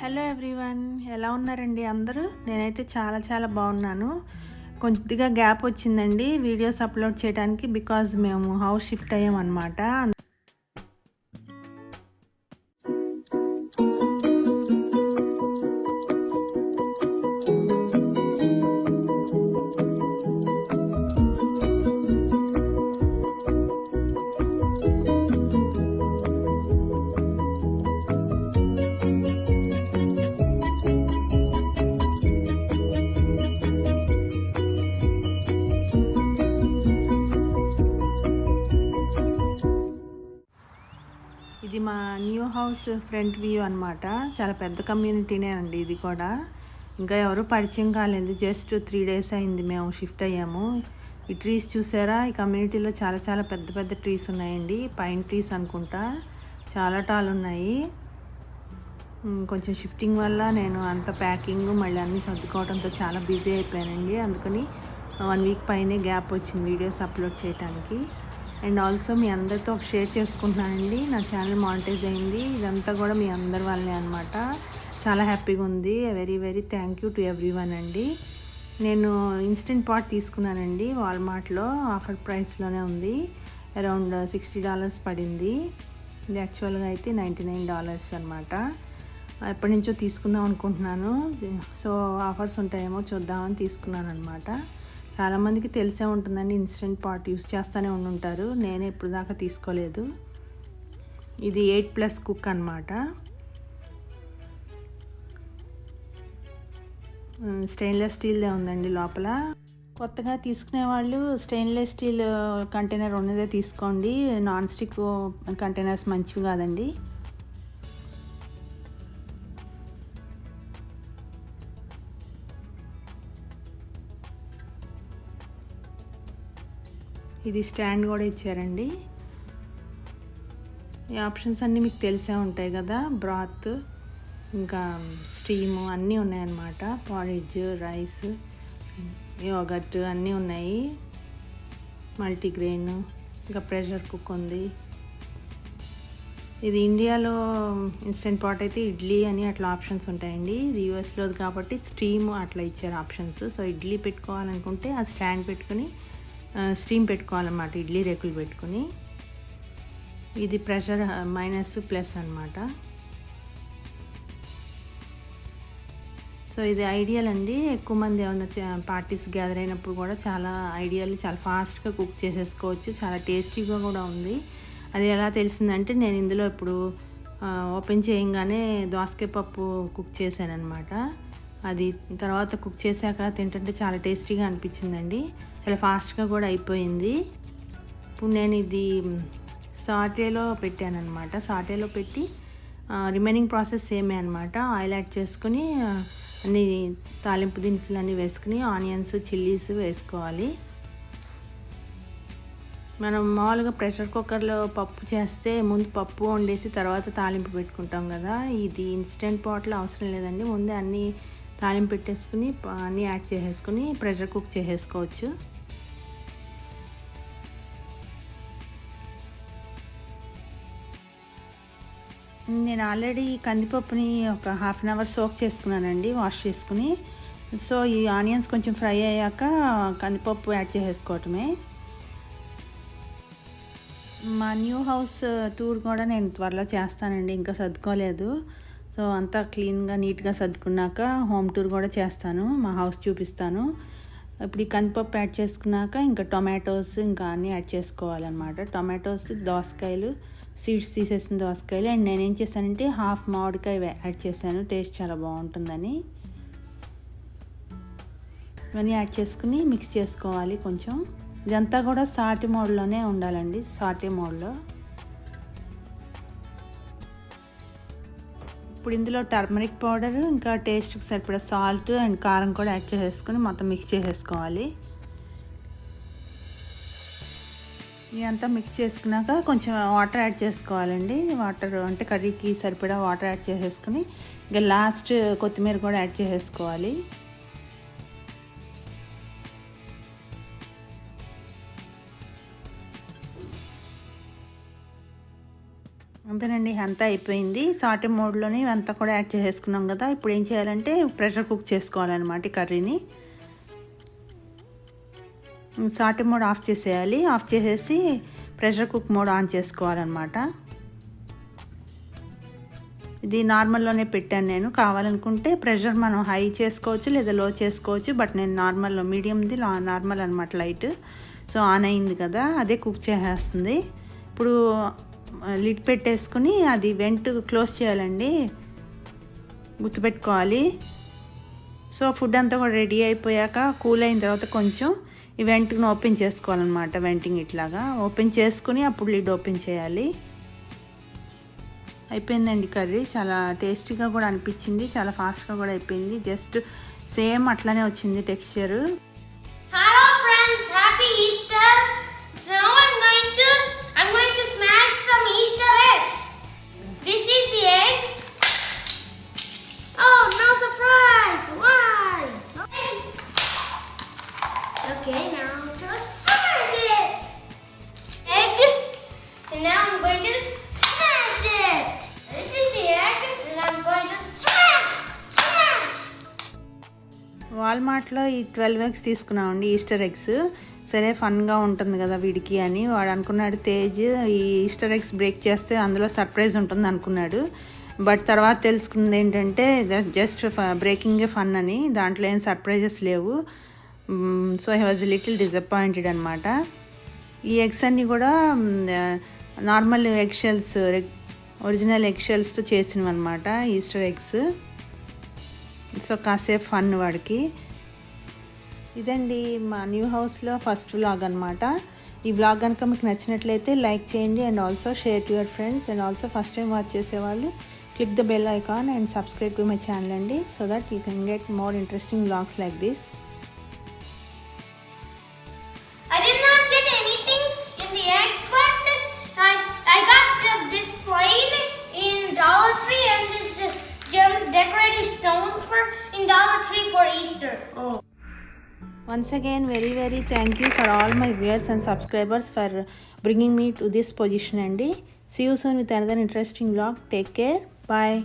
Hello everyone, ఎలా ఉన్నారండి అందరూ? నేనైతే చాలా చాలా బాగున్నాను. కొద్దిగా గ్యాప్ వచ్చిందండి వీడియోస్ అప్లోడ్ చేయడానికి, బికాజ్ మేము హౌస్ షిఫ్ట్ అయ్యామన్నమాట. ఇది మా న్యూ హౌస్ ఫ్రంట్ వ్యూ అనమాట. చాలా పెద్ద కమ్యూనిటీనే అండి ఇది కూడా. ఇంకా ఎవరు పరిచయం కాలేదు, జస్ట్ 3 days అయింది మేము షిఫ్ట్ అయ్యాము. ఈ ట్రీస్ చూసారా? ఈ కమ్యూనిటీలో చాలా చాలా పెద్ద పెద్ద ట్రీస్ ఉన్నాయండి. పైన్ ట్రీస్ అనుకుంటా, చాలా టాల్ ఉన్నాయి. కొంచెం షిఫ్టింగ్ వల్ల నేను అంత ప్యాకింగ్ మళ్ళీ అన్నీ సర్దుకోవడంతో చాలా బిజీ అయిపోయానండి. అందుకని 1 week పైనే గ్యాప్ వచ్చింది వీడియోస్ అప్లోడ్ చేయడానికి. అండ్ ఆల్సో మీ అందరితో షేర్ చేసుకుంటున్నానండి, నా ఛానల్ మానిటైజ్ అయింది. ఇదంతా కూడా మీ అందరి వల్లే అనమాట. చాలా హ్యాపీగా ఉంది. Very very thank you to everyone అండి. నేను ఇన్స్టెంట్ పాట్ తీసుకున్నానండి వాల్మార్ట్లో, ఆఫర్ ప్రైస్లోనే ఉంది. అరౌండ్ $60 పడింది. ఇది యాక్చువల్గా అయితే $99 అనమాట. ఎప్పటి నుంచో తీసుకుందాం అనుకుంటున్నాను. సో ఆఫర్స్ ఉంటాయేమో చూద్దామని తీసుకున్నాను అనమాట. చాలామందికి తెలిసే ఉంటుందండి, ఇన్స్టెంట్ పాట్ యూస్ చేస్తూనే ఉంటారు. నేనే ఇప్పుడు దాకా తీసుకోలేదు. ఇది 8+ కుక్ అనమాట. స్టెయిన్లెస్ స్టీల్దే ఉందండి లోపల. కొత్తగా తీసుకునే వాళ్ళు స్టెయిన్లెస్ స్టీల్ కంటైనర్ ఉన్నదే తీసుకోండి. నాన్ స్టిక్ కంటైనర్స్ మంచివి కాదండి. ఇది స్టాండ్ కూడా ఇచ్చారండి. ఈ ఆప్షన్స్ అన్నీ మీకు తెలిసే ఉంటాయి కదా. బ్రాత్, ఇంకా స్టీము అన్నీ ఉన్నాయన్నమాట. పారిజ్, రైస్, యోగర్ట్ అన్నీ ఉన్నాయి. మల్టీగ్రెయిన్, ఇంకా ప్రెషర్ కుక్ ఉంది. ఇది ఇండియాలో ఇన్స్టెంట్ పాట్ అయితే ఇడ్లీ అని అట్లా ఆప్షన్స్ ఉంటాయండి. ఇది యూఎస్లో కాబట్టి స్టీమ్ అట్లా ఇచ్చారు ఆప్షన్స్. సో ఇడ్లీ పెట్టుకోవాలనుకుంటే ఆ స్టాండ్ పెట్టుకుని స్టీమ్ పెట్టుకోవాలన్నమాట, ఇడ్లీ రేకులు పెట్టుకుని. ఇది ప్రెషర్ -+ అనమాట. సో ఇది ఐడియల్ అండి. ఎక్కువ మంది ఏమైనా పార్టీస్ గ్యాదర్ అయినప్పుడు కూడా చాలా ఐడియల్, చాలా ఫాస్ట్గా కుక్ చేసేసుకోవచ్చు. చాలా టేస్టీగా కూడా ఉంది. అది ఎలా తెలిసిందంటే, నేను ఇందులో ఇప్పుడు ఓపెన్ చేయంగానే దోసకాయ పప్పు కుక్ చేశాను అనమాట. అది తర్వాత కుక్ చేశాక తింటుంటే చాలా టేస్టీగా అనిపించిందండి. చాలా ఫాస్ట్గా కూడా అయిపోయింది. ఇప్పుడు నేను ఇది సాటేలో పెట్టాను అనమాట. సాటేలో పెట్టి రిమైనింగ్ ప్రాసెస్ సేమే అనమాట. ఆయిల్ యాడ్ చేసుకుని అన్ని తాలింపు దినుసులు అన్నీ వేసుకుని ఆనియన్స్, చిల్లీస్ వేసుకోవాలి. మనం మామూలుగా ప్రెషర్ కుక్కర్లో పప్పు చేస్తే ముందు పప్పు వండేసి తర్వాత తాలింపు పెట్టుకుంటాం కదా. ఇది ఇన్స్టెంట్ పాట్లో అవసరం లేదండి. ముందే అన్నీ తాలింపు పెట్టేసుకుని అన్నీ యాడ్ చేసేసుకుని ప్రెషర్ కుక్ చేసేసుకోవచ్చు. నేను ఆల్రెడీ కందిపప్పుని ఒక 1/2 hour సోక్ చేసుకున్నానండి, వాష్ చేసుకుని. సో ఈ ఆనియన్స్ కొంచెం ఫ్రై అయ్యాక కందిపప్పు యాడ్ చేసేసుకోవటమే. మా న్యూ హౌస్ టూర్ కూడా నేను త్వరలో చేస్తానండి, ఇంకా సర్దుకోలేదు. సో అంతా క్లీన్గా నీట్గా సర్దుకున్నాక హోమ్ టూర్ కూడా చేస్తాను, మా హౌస్ చూపిస్తాను. ఇప్పుడు ఈ కందిపప్పు యాడ్ చేసుకున్నాక ఇంకా టొమాటోస్ ఇంకా అన్నీ యాడ్ చేసుకోవాలన్నమాట. టొమాటోస్, దోసకాయలు, సీడ్స్ తీసేసిన దోసకాయలు. అండ్ నేనేం చేశానంటే 1/2 మామిడికాయ యాడ్ చేశాను, టేస్ట్ చాలా బాగుంటుందని. ఇవన్నీ యాడ్ చేసుకుని మిక్స్ చేసుకోవాలి కొంచెం. ఇదంతా కూడా సాటే మోడ్లోనే ఉండాలండి, సాటే మోడ్లో. ఇప్పుడు ఇందులో టర్మరిక్ పౌడర్, ఇంకా టేస్ట్కి సరిపడా సాల్ట్ అండ్ కారం కూడా యాడ్ చేసేసుకుని మొత్తం మిక్స్ చేసేసుకోవాలి. ఇదంతా మిక్స్ చేసుకున్నాక కొంచెం వాటర్ యాడ్ చేసుకోవాలండి. వాటర్ అంటే కర్రీకి సరిపడా వాటర్ యాడ్ చేసేసుకుని ఇంకా లాస్ట్ కొత్తిమీర కూడా యాడ్ చేసేసుకోవాలి. అంతేనండి, అంతా అయిపోయింది. సాటే మోడ్లోనే అంతా కూడా యాడ్ చేసేసుకున్నాం కదా. ఇప్పుడు ఏం చేయాలంటే ప్రెషర్ కుక్ చేసుకోవాలన్నమాట ఈ కర్రీని. సాటే మోడ్ ఆఫ్ చేసేయాలి. ఆఫ్ చేసేసి ప్రెషర్ కుక్ మోడ్ ఆన్ చేసుకోవాలన్నమాట. ఇది నార్మల్లోనే పెట్టాను నేను. కావాలనుకుంటే ప్రెషర్ మనం హై చేసుకోవచ్చు లేదా లో చేసుకోవచ్చు. బట్ నేను నార్మల్లో మీడియంది నార్మల్ అనమాట, లైట్. సో ఆన్ అయింది కదా, అదే కుక్ చేసేస్తుంది. ఇప్పుడు లిడ్ పెట్టేసుకుని అది వెంట్ క్లోజ్ చేయాలండి, గుర్తుపెట్టుకోవాలి. సో ఫుడ్ అంతా కూడా రెడీ అయిపోయాక కూల్ అయిన తర్వాత కొంచెం ఈ వెంట్ని ఓపెన్ చేసుకోవాలన్నమాట. వెంటింగ్ ఇట్లాగా ఓపెన్ చేసుకుని అప్పుడు లిడ్ ఓపెన్ చేయాలి. అయిపోయిందండి కర్రీ. చాలా టేస్టీగా కూడా అనిపించింది, చాలా ఫాస్ట్గా కూడా అయిపోయింది. జస్ట్ సేమ్ అట్లానే వచ్చింది texture. Hello friends, happy Easter. So I'm going to smash some Easter eggs. This is the egg. Oh, no surprise. Why? Okay, now just smash it. Egg. And now I'm going to smash it. This is the egg and I'm going to smash. వాల్మార్ట్లో ఈ 12 eggs తీసుకున్నామండి, Easter eggs. సరే ఫన్గా ఉంటుంది కదా వీడికి అని వాడు అనుకున్నాడు. తేజ్ ఈ ఈస్టర్ ఎగ్స్ బ్రేక్ చేస్తే అందులో సర్ప్రైజ్ ఉంటుంది అనుకున్నాడు. బట్ తర్వాత తెలుసుకుంది ఏంటంటే జస్ట్ బ్రేకింగే ఫన్ అని, దాంట్లో ఏం సర్ప్రైజెస్ లేవు. So he was little disappointed అనమాట. ఈ ఎగ్స్ అన్నీ కూడా normal egg shells, original egg షెల్స్తో చేసినవి అనమాట ఈస్టర్ ఎగ్స్. సో కాసేపు ఫన్ వాడికి. ఇదండి మా న్యూ హౌస్లో ఫస్ట్ వ్లాగ్ అనమాట. ఈ వ్లాగ్ కనుక మీకు నచ్చినట్లయితే లైక్ చేయండి and also share to your friends. And also first time watch చేసేవాళ్ళు click the bell icon and subscribe to my channel అండి, so that you can get more interesting vlogs like this. I did not get anything in the egg, but I got this plane in Dollar Tree and this decorative stones in Dollar Tree for Easter. Oh. Once again, very very thank you for all my viewers and subscribers for bringing me to this position. And see you soon with another interesting vlog. Take care. Bye.